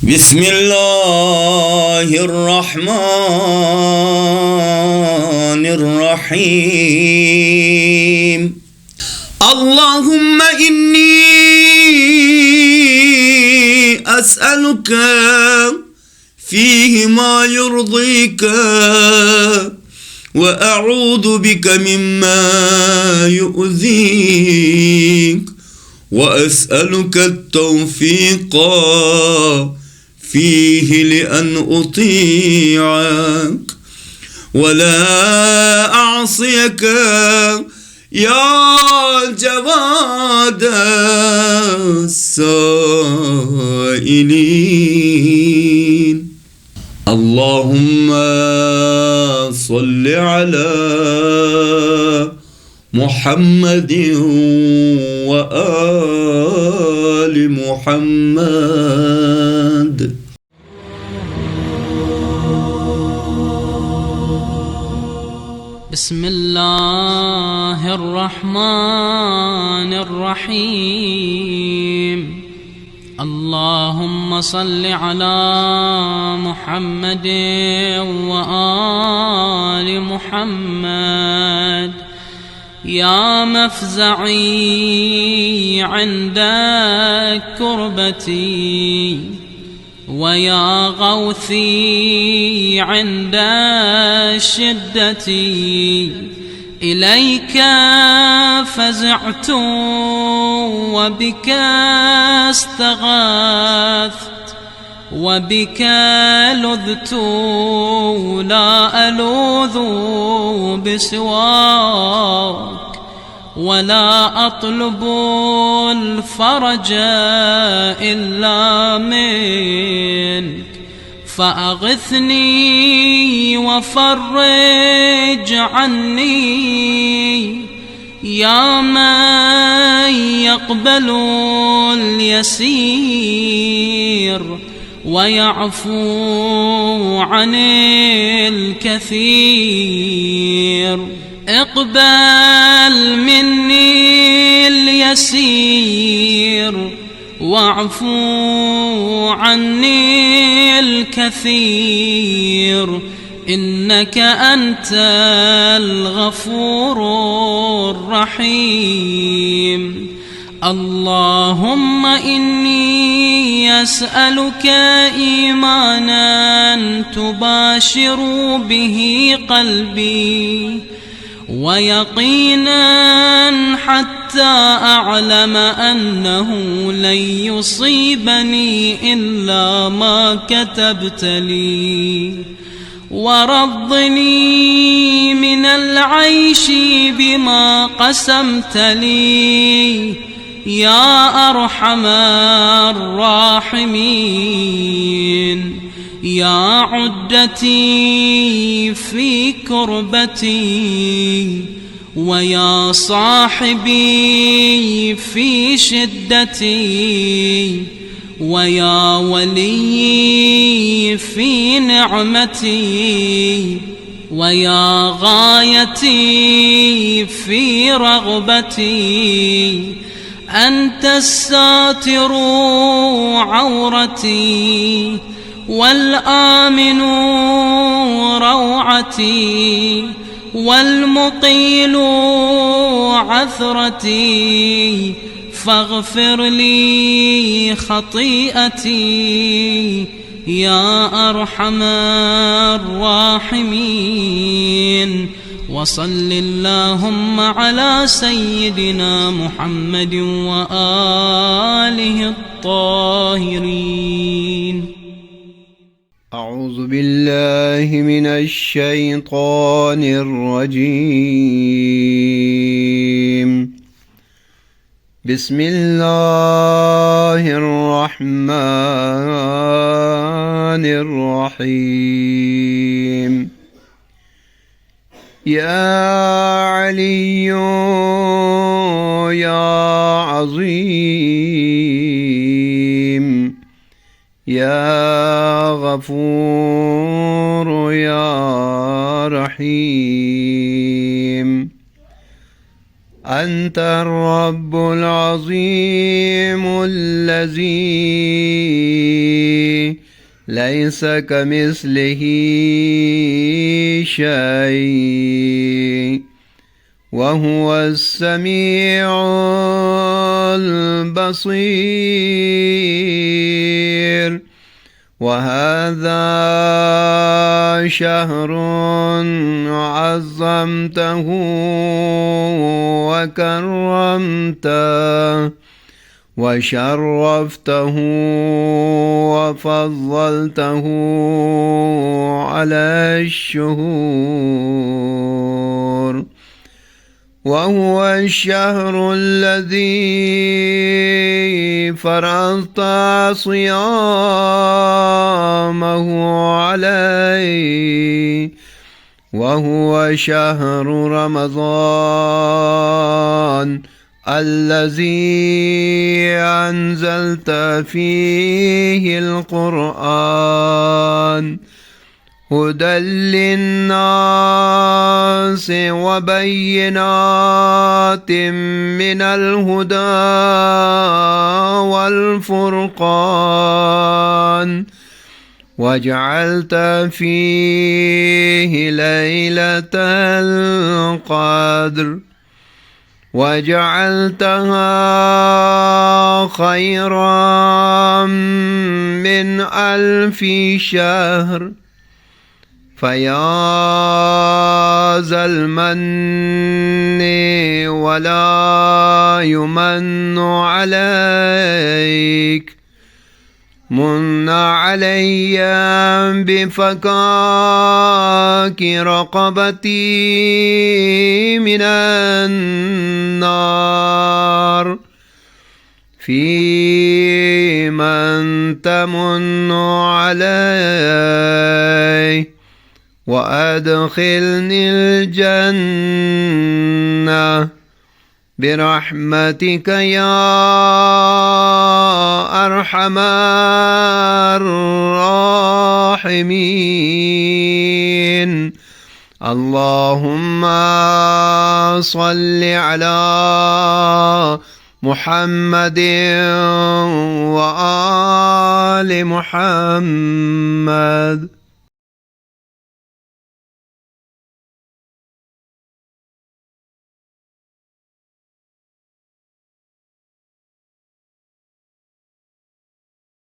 بسم الله الرحمن الرحيم. اللهم إني أسألك فيه ما يرضيك وأعوذ بك مما يؤذيك، وأسألك التوفيق فيه لأن أطيعك ولا أعصيك يا جواد السائلين. اللهم صل على محمد وآل محمد. بسم الله الرحمن الرحيم. اللهم صل على محمد وآل محمد. يا مفزعي عند كربتي، ويا غوثي عند شدتي، إليك فزعت وبك استغاثت، وبك لذت لا ألوذ بسواك، ولا أطلب الفرج إلا منك، فأغثني وفرج عني يا من يقبل اليسير ويعفو عن الكثير. اقبل مني اليسير واعفو عني الكثير، إنك أنت الغفور الرحيم. اللهم إني أسألك إيمانا تباشر به قلبي، ويقينا حتى أعلم أنه لن يصيبني إلا ما كتبت لي، ورضني من العيش بما قسمت لي يا أرحم الراحمين. يا عدتي في كربتي، ويا صاحبي في شدتي، ويا ولي في نعمتي، ويا غايتي في رغبتي. أنت الساتر عورتي، والآمن روعتي، والمقيل عثرتي، فاغفر لي خطيئتي يا أرحم الراحمين. وصل اللهم على سيدنا محمد وآله الطاهرين. أعوذ بالله من الشيطان الرجيم. بسم الله الرحمن الرحيم. يا علي يا عظيم، يا غفور يا رحيم، أنت الرب العظيم الذي ليس كمثله شيء وهو السميع البصير. وهذا شهر عظمته وكرمته وشرفته وفضلته على الشهور. وهو الشهر الذي فرضت صيامه عليه، وهو شهر رمضان الذي أنزلت فيه القرآن هدى للناس وبينات من الهدى والفرقان، وجعلت فيه ليلة القدر وجعلتها خيرا من 1000 شهر. فيا ذا المن ولا يمن عليك، من علي بفكاك رقبتي من النار، في من تمن علي وأدخلني الجنة برحمتك يا أرحم الراحمين. اللهم صل على محمد وآل محمد.